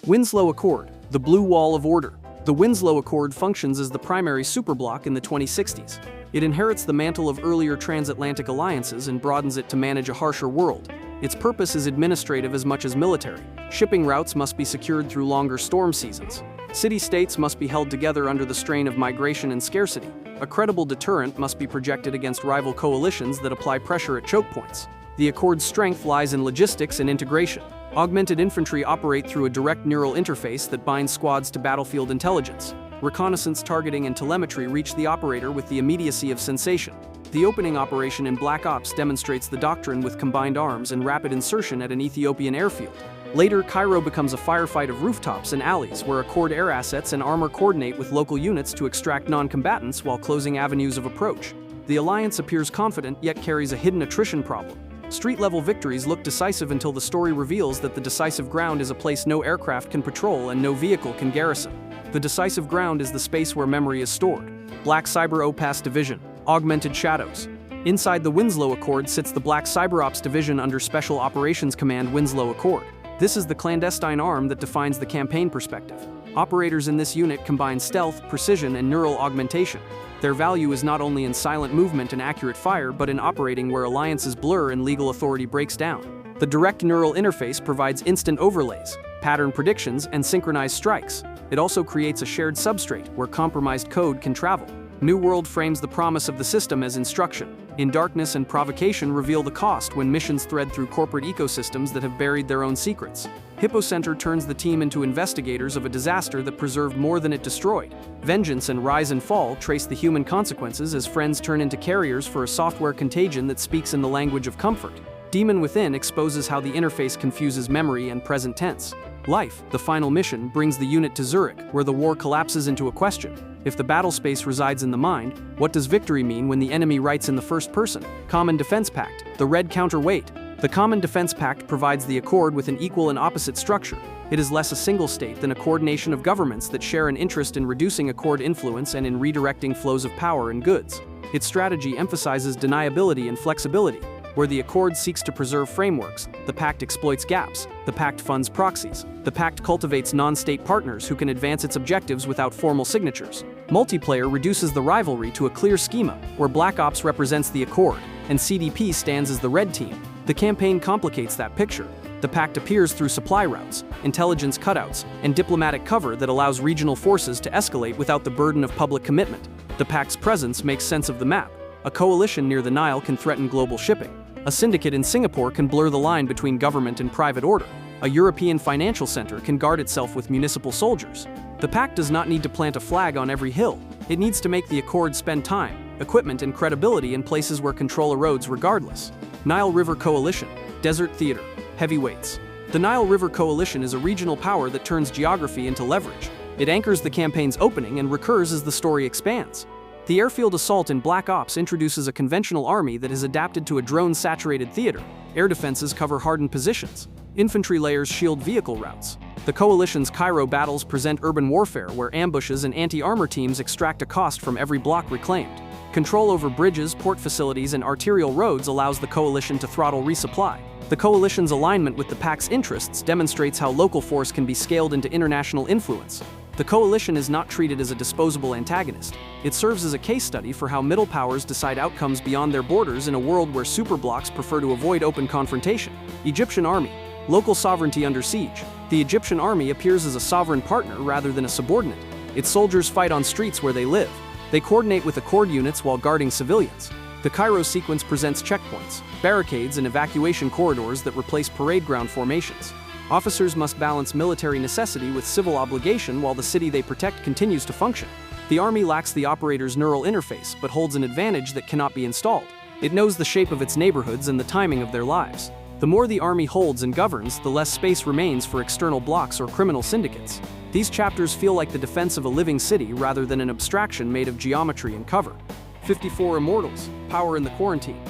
Winslow Accord, the Blue Wall of Order. The Winslow Accord functions as the primary superbloc in the 2060s. It inherits the mantle of earlier transatlantic alliances and broadens it to manage a harsher world. Its purpose is administrative as much as military. Shipping routes must be secured through longer storm seasons. City-states must be held together under the strain of migration and scarcity. A credible deterrent must be projected against rival coalitions that apply pressure at choke points. The Accord's strength lies in logistics and integration. Augmented infantry operate through a direct neural interface that binds squads to battlefield intelligence. Reconnaissance, targeting, and telemetry reach the operator with the immediacy of sensation. The opening operation in Black Ops demonstrates the doctrine with combined arms and rapid insertion at an Ethiopian airfield. Later, Cairo becomes a firefight of rooftops and alleys where Accord air assets and armor coordinate with local units to extract non-combatants while closing avenues of approach. The alliance appears confident yet carries a hidden attrition problem. Street-level victories look decisive until the story reveals that the decisive ground is a place no aircraft can patrol and no vehicle can garrison. The decisive ground is the space where memory is stored. Black Cyber Ops Division, Augmented Shadows. Inside the Winslow Accord sits the Black Cyber Ops Division under Special Operations Command Winslow Accord. This is the clandestine arm that defines the campaign perspective. Operators in this unit combine stealth, precision, and neural augmentation. Their value is not only in silent movement and accurate fire, but in operating where alliances blur and legal authority breaks down. The direct neural interface provides instant overlays, pattern predictions, and synchronized strikes. It also creates a shared substrate where compromised code can travel. New World frames the promise of the system as instruction. In Darkness and Provocation reveal the cost when missions thread through corporate ecosystems that have buried their own secrets. Hippocenter turns the team into investigators of a disaster that preserved more than it destroyed. Vengeance and Rise and Fall trace the human consequences as friends turn into carriers for a software contagion that speaks in the language of comfort. Demon Within exposes how the interface confuses memory and present tense. Life, the final mission, brings the unit to Zurich, where the war collapses into a question. If the battle space resides in the mind, what does victory mean when the enemy writes in the first person? Common Defense Pact, the red counterweight. The Common Defense Pact provides the Accord with an equal and opposite structure. It is less a single state than a coordination of governments that share an interest in reducing Accord influence and in redirecting flows of power and goods. Its strategy emphasizes deniability and flexibility. Where the Accord seeks to preserve frameworks, the Pact exploits gaps. The Pact funds proxies. The Pact cultivates non-state partners who can advance its objectives without formal signatures. Multiplayer reduces the rivalry to a clear schema, where Black Ops represents the Accord, and CDP stands as the Red Team. The campaign complicates that picture. The Pact appears through supply routes, intelligence cutouts, and diplomatic cover that allows regional forces to escalate without the burden of public commitment. The Pact's presence makes sense of the map. A coalition near the Nile can threaten global shipping. A syndicate in Singapore can blur the line between government and private order. A European financial center can guard itself with municipal soldiers. The Pact does not need to plant a flag on every hill. It needs to make the Accord spend time, equipment, and credibility in places where control erodes regardless. Nile River Coalition, Desert Theater, Heavyweights. The Nile River Coalition is a regional power that turns geography into leverage. It anchors the campaign's opening and recurs as the story expands. The airfield assault in Black Ops introduces a conventional army that is adapted to a drone-saturated theater. Air defenses cover hardened positions. Infantry layers shield vehicle routes. The coalition's Cairo battles present urban warfare where ambushes and anti-armor teams extract a cost from every block reclaimed. Control over bridges, port facilities, and arterial roads allows the coalition to throttle resupply. The coalition's alignment with the Pact's interests demonstrates how local force can be scaled into international influence. The coalition is not treated as a disposable antagonist. It serves as a case study for how middle powers decide outcomes beyond their borders in a world where superblocks prefer to avoid open confrontation. Egyptian Army. Local sovereignty under siege. The Egyptian army appears as a sovereign partner rather than a subordinate. Its soldiers fight on streets where they live. They coordinate with Accord units while guarding civilians. The Cairo sequence presents checkpoints, barricades, and evacuation corridors that replace parade ground formations. Officers must balance military necessity with civil obligation while the city they protect continues to function. The army lacks the operator's neural interface, but holds an advantage that cannot be installed. It knows the shape of its neighborhoods and the timing of their lives. The more the army holds and governs, the less space remains for external blocks or criminal syndicates. These chapters feel like the defense of a living city rather than an abstraction made of geometry and cover. 54 Immortals, Power in the Quarantine.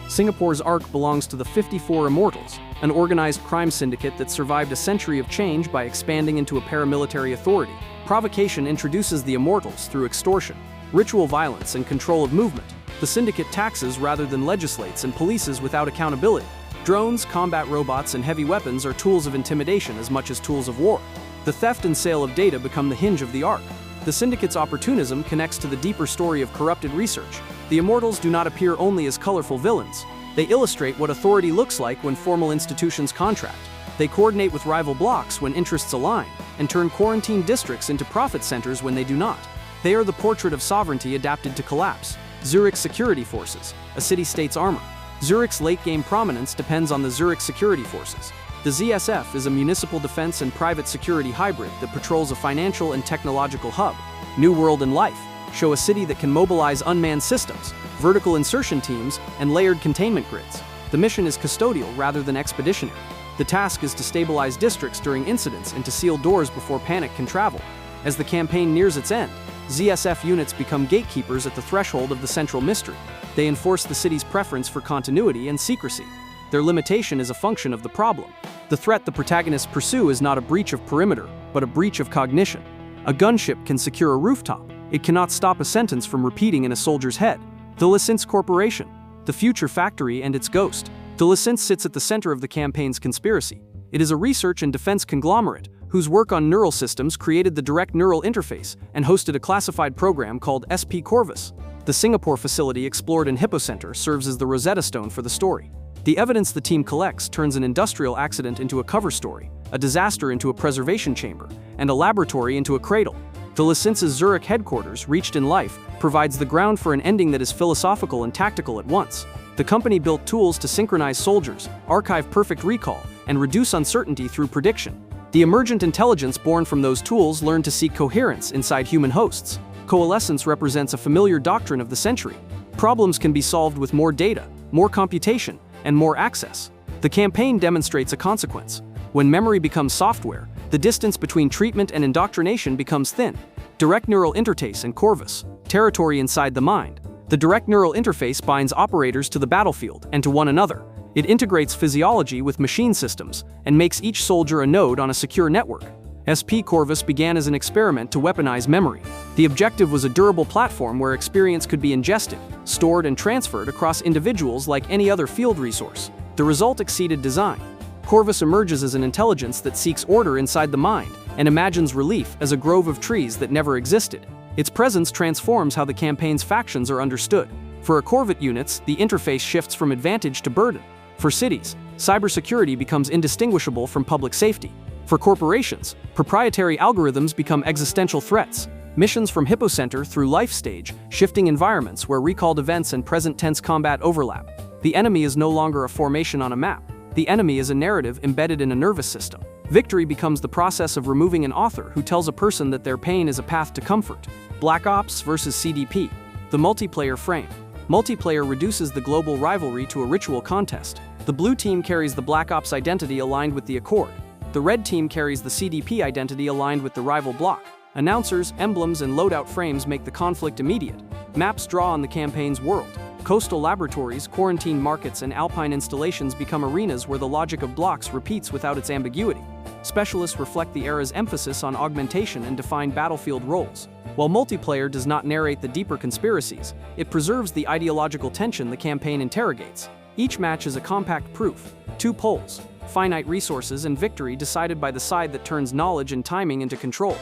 Singapore's ARC belongs to the 54 Immortals, an organized crime syndicate that survived a century of change by expanding into a paramilitary authority. Provocation introduces the Immortals through extortion, ritual violence, and control of movement. The syndicate taxes rather than legislates and polices without accountability. Drones, combat robots, and heavy weapons are tools of intimidation as much as tools of war. The theft and sale of data become the hinge of the arc. The Syndicate's opportunism connects to the deeper story of corrupted research. The Immortals do not appear only as colorful villains. They illustrate what authority looks like when formal institutions contract. They coordinate with rival blocks when interests align, and turn quarantine districts into profit centers when they do not. They are the portrait of sovereignty adapted to collapse. Zurich Security Forces, a city-state's armor. Zurich's late-game prominence depends on the Zurich Security Forces. The ZSF is a municipal defense and private security hybrid that patrols a financial and technological hub. New World and Life show a city that can mobilize unmanned systems, vertical insertion teams, and layered containment grids. The mission is custodial rather than expeditionary. The task is to stabilize districts during incidents and to seal doors before panic can travel. As the campaign nears its end, ZSF units become gatekeepers at the threshold of the central mystery. They enforce the city's preference for continuity and secrecy. Their limitation is a function of the problem. The threat the protagonists pursue is not a breach of perimeter, but a breach of cognition. A gunship can secure a rooftop. It cannot stop a sentence from repeating in a soldier's head. The License Corporation, the future factory and its ghost. The License sits at the center of the campaign's conspiracy. It is a research and defense conglomerate whose work on neural systems created the direct neural interface and hosted a classified program called SP Corvus. The Singapore facility explored in Hippocenter serves as the Rosetta Stone for the story. The evidence the team collects turns an industrial accident into a cover story, a disaster into a preservation chamber, and a laboratory into a cradle. The Licence's Zurich headquarters, reached in life, provides the ground for an ending that is philosophical and tactical at once. The company built tools to synchronize soldiers, archive perfect recall, and reduce uncertainty through prediction. The emergent intelligence born from those tools learned to seek coherence inside human hosts. Coalescence represents a familiar doctrine of the century. Problems can be solved with more data, more computation, and more access. The campaign demonstrates a consequence. When memory becomes software, the distance between treatment and indoctrination becomes thin. Direct neural interface and Corvus, territory inside the mind. The direct neural interface binds operators to the battlefield and to one another. It integrates physiology with machine systems and makes each soldier a node on a secure network. SP Corvus began as an experiment to weaponize memory. The objective was a durable platform where experience could be ingested, stored, and transferred across individuals like any other field resource. The result exceeded design. Corvus emerges as an intelligence that seeks order inside the mind and imagines relief as a grove of trees that never existed. Its presence transforms how the campaign's factions are understood. For Corvus units, the interface shifts from advantage to burden. For cities, cybersecurity becomes indistinguishable from public safety. For corporations, proprietary algorithms become existential threats. Missions from Hippocenter through life stage, shifting environments where recalled events and present-tense combat overlap. The enemy is no longer a formation on a map. The enemy is a narrative embedded in a nervous system. Victory becomes the process of removing an author who tells a person that their pain is a path to comfort. Black Ops vs. CDP. The multiplayer frame. Multiplayer reduces the global rivalry to a ritual contest. The blue team carries the Black Ops identity aligned with the Accord. The red team carries the CDP identity aligned with the rival bloc. Announcers, emblems, and loadout frames make the conflict immediate. Maps draw on the campaign's world. Coastal laboratories, quarantine markets, and alpine installations become arenas where the logic of blocks repeats without its ambiguity. Specialists reflect the era's emphasis on augmentation and define battlefield roles. While multiplayer does not narrate the deeper conspiracies, it preserves the ideological tension the campaign interrogates. Each match is a compact proof. 2 poles, finite resources, and victory decided by the side that turns knowledge and timing into control.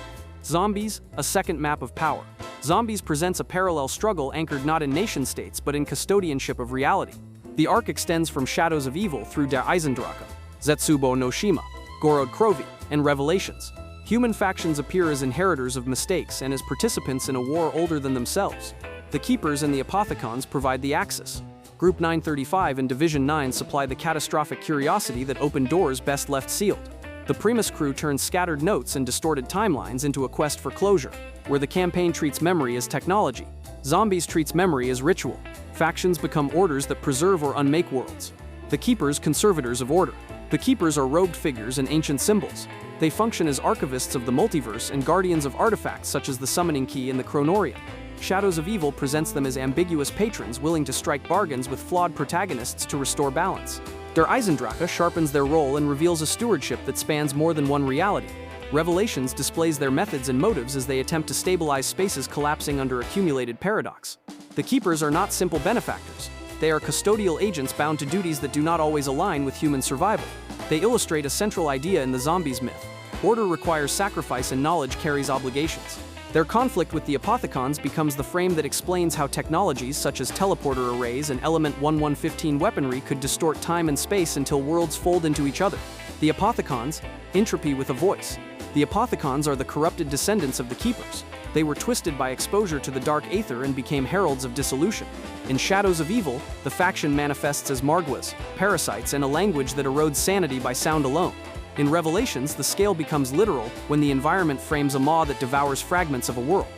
Zombies, a second map of power. Zombies presents a parallel struggle anchored not in nation-states but in custodianship of reality. The arc extends from Shadows of Evil through Der Eisendrache, Zetsubo no Shima, Gorod Krovi, and Revelations. Human factions appear as inheritors of mistakes and as participants in a war older than themselves. The Keepers and the Apothecons provide the axis. Group 935 and Division 9 supply the catastrophic curiosity that opened doors best left sealed. The Primus crew turns scattered notes and distorted timelines into a quest for closure, where the campaign treats memory as technology. Zombies treats memory as ritual. Factions become orders that preserve or unmake worlds. The Keepers, conservators of order. The Keepers are robed figures and ancient symbols. They function as archivists of the multiverse and guardians of artifacts such as the Summoning Key and the Chronoria. Shadows of Evil presents them as ambiguous patrons willing to strike bargains with flawed protagonists to restore balance. Der Eisendrache sharpens their role and reveals a stewardship that spans more than one reality. Revelations displays their methods and motives as they attempt to stabilize spaces collapsing under accumulated paradox. The Keepers are not simple benefactors. They are custodial agents bound to duties that do not always align with human survival. They illustrate a central idea in the zombies myth. Order requires sacrifice and knowledge carries obligations. Their conflict with the Apothicons becomes the frame that explains how technologies such as teleporter arrays and Element 1115 weaponry could distort time and space until worlds fold into each other. The Apothicons, entropy with a voice. The Apothicons are the corrupted descendants of the Keepers. They were twisted by exposure to the dark aether and became heralds of dissolution. In Shadows of Evil, the faction manifests as Margwas, parasites, and a language that erodes sanity by sound alone. In Revelations, the scale becomes literal when the environment frames a maw that devours fragments of a world.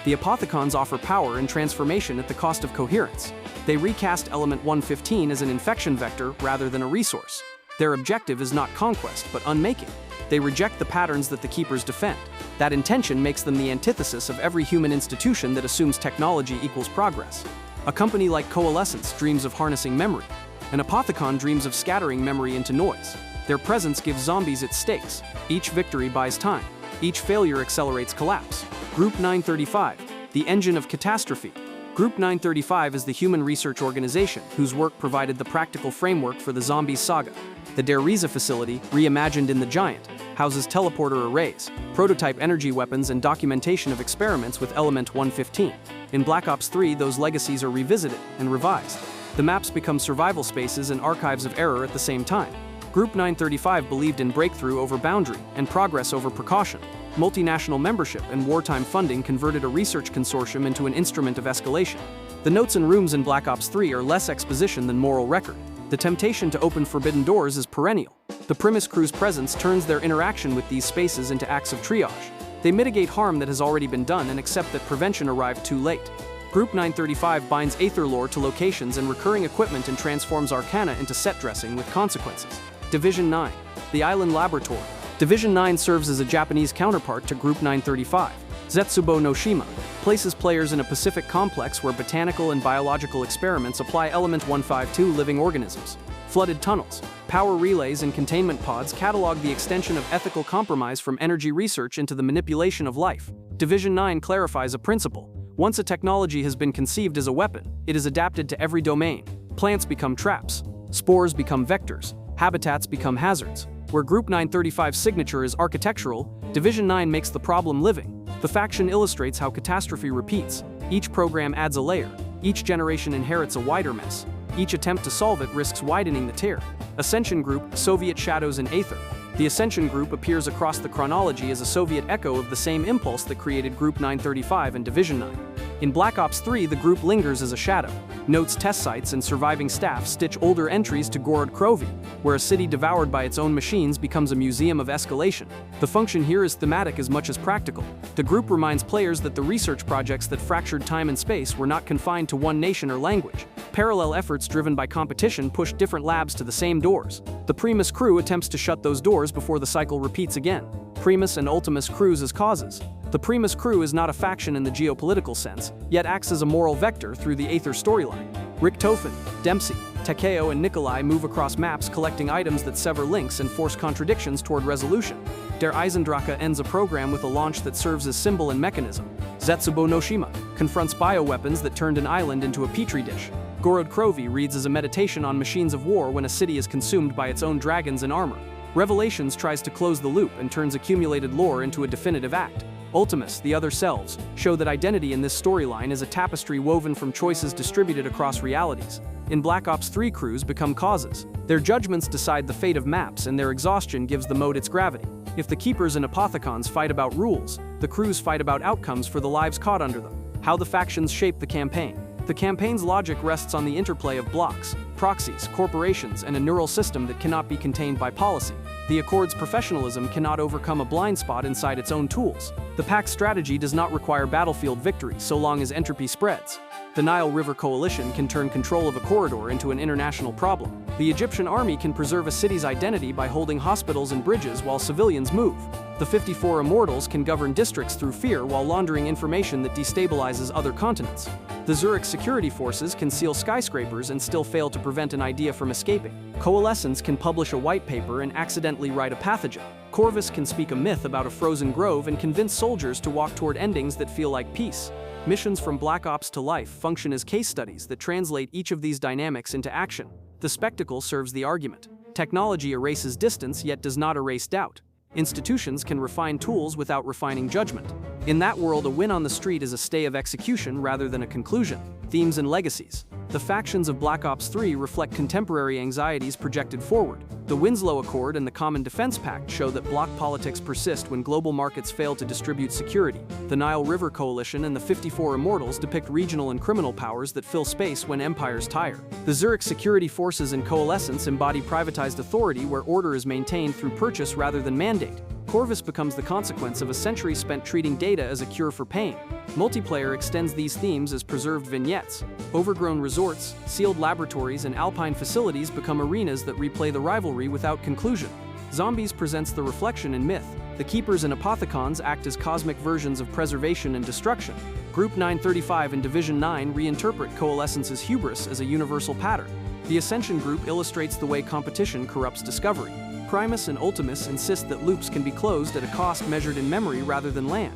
The Apothicons offer power and transformation at the cost of coherence. They recast Element 115 as an infection vector rather than a resource. Their objective is not conquest, but unmaking. They reject the patterns that the Keepers defend. That intention makes them the antithesis of every human institution that assumes technology equals progress. A company like Coalescence dreams of harnessing memory. An Apothicon dreams of scattering memory into noise. Their presence gives zombies its stakes. Each victory buys time. Each failure accelerates collapse. Group 935, the engine of catastrophe. Group 935 is the human research organization whose work provided the practical framework for the Zombies saga. The Der Riese facility, reimagined in The Giant, houses teleporter arrays, prototype energy weapons, and documentation of experiments with Element 115. In Black Ops 3, those legacies are revisited and revised. The maps become survival spaces and archives of error at the same time. Group 935 believed in breakthrough over boundary and progress over precaution. Multinational membership and wartime funding converted a research consortium into an instrument of escalation. The notes and rooms in Black Ops 3 are less exposition than moral record. The temptation to open forbidden doors is perennial. The Primus crew's presence turns their interaction with these spaces into acts of triage. They mitigate harm that has already been done and accept that prevention arrived too late. Group 935 binds aether lore to locations and recurring equipment and transforms arcana into set dressing with consequences. Division 9, the Island Laboratory. Division 9 serves as a Japanese counterpart to Group 935. Zetsubo no Shima places players in a Pacific complex where botanical and biological experiments apply Element 152 living organisms. Flooded tunnels, power relays, and containment pods catalog the extension of ethical compromise from energy research into the manipulation of life. Division 9 clarifies a principle. Once a technology has been conceived as a weapon, it is adapted to every domain. Plants become traps. Spores become vectors. Habitats become hazards. Where Group 935's signature is architectural, Division 9 makes the problem living. The faction illustrates how catastrophe repeats. Each program adds a layer. Each generation inherits a wider mess. Each attempt to solve it risks widening the tear. Ascension Group, Soviet Shadows and Aether. The Ascension Group appears across the chronology as a Soviet echo of the same impulse that created Group 935 and Division 9. In Black Ops 3, the group lingers as a shadow. Notes, test sites, and surviving staff stitch older entries to Gorod Krovi, where a city devoured by its own machines becomes a museum of escalation. The function here is thematic as much as practical. The group reminds players that the research projects that fractured time and space were not confined to one nation or language. Parallel efforts driven by competition push different labs to the same doors. The Primus crew attempts to shut those doors before the cycle repeats again. Primus and Ultimus crews as causes. The Primus crew is not a faction in the geopolitical sense, yet acts as a moral vector through the Aether storyline. Richtofen, Dempsey, Takeo, and Nikolai move across maps collecting items that sever links and force contradictions toward resolution. Der Eisendrache ends a program with a launch that serves as symbol and mechanism. Zetsubo no Shima confronts bioweapons that turned an island into a petri dish. Gorod Krovi reads as a meditation on machines of war when a city is consumed by its own dragons and armor. Revelations tries to close the loop and turns accumulated lore into a definitive act. Ultimus, the Other Selves, show that identity in this storyline is a tapestry woven from choices distributed across realities. In Black Ops 3, crews become causes. Their judgments decide the fate of maps, and their exhaustion gives the mode its gravity. If the Keepers and Apothicons fight about rules, the crews fight about outcomes for the lives caught under them. How the factions shape the campaign. The campaign's logic rests on the interplay of blocks, proxies, corporations, and a neural system that cannot be contained by policy. The Accord's professionalism cannot overcome a blind spot inside its own tools. The Pact's strategy does not require battlefield victory so long as entropy spreads. The Nile River Coalition can turn control of a corridor into an international problem. The Egyptian army can preserve a city's identity by holding hospitals and bridges while civilians move. The 54 Immortals can govern districts through fear while laundering information that destabilizes other continents. The Zurich security forces can seal skyscrapers and still fail to prevent an idea from escaping. Coalescence can publish a white paper and accidentally write a pathogen. Corvus can speak a myth about a frozen grove and convince soldiers to walk toward endings that feel like peace. Missions from Black Ops to Life function as case studies that translate each of these dynamics into action. The spectacle serves the argument. Technology erases distance yet does not erase doubt. Institutions can refine tools without refining judgment. In that world, a win on the street is a stay of execution rather than a conclusion. Themes and legacies. The factions of Black Ops 3 reflect contemporary anxieties projected forward. The Winslow Accord and the Common Defense Pact show that bloc politics persist when global markets fail to distribute security. The Nile River Coalition and the 54 Immortals depict regional and criminal powers that fill space when empires tire. The Zurich Security Forces and Coalescence embody privatized authority where order is maintained through purchase rather than mandate. Corvus becomes the consequence of a century spent treating data as a cure for pain. Multiplayer extends these themes as preserved vignettes. Overgrown resorts, sealed laboratories, and alpine facilities become arenas that replay the rivalry without conclusion. Zombies presents the reflection in myth. The Keepers and Apothicons act as cosmic versions of preservation and destruction. Group 935 and Division 9 reinterpret Coalescence's hubris as a universal pattern. The Ascension Group illustrates the way competition corrupts discovery. Primus and Ultimus insist that loops can be closed at a cost measured in memory rather than land.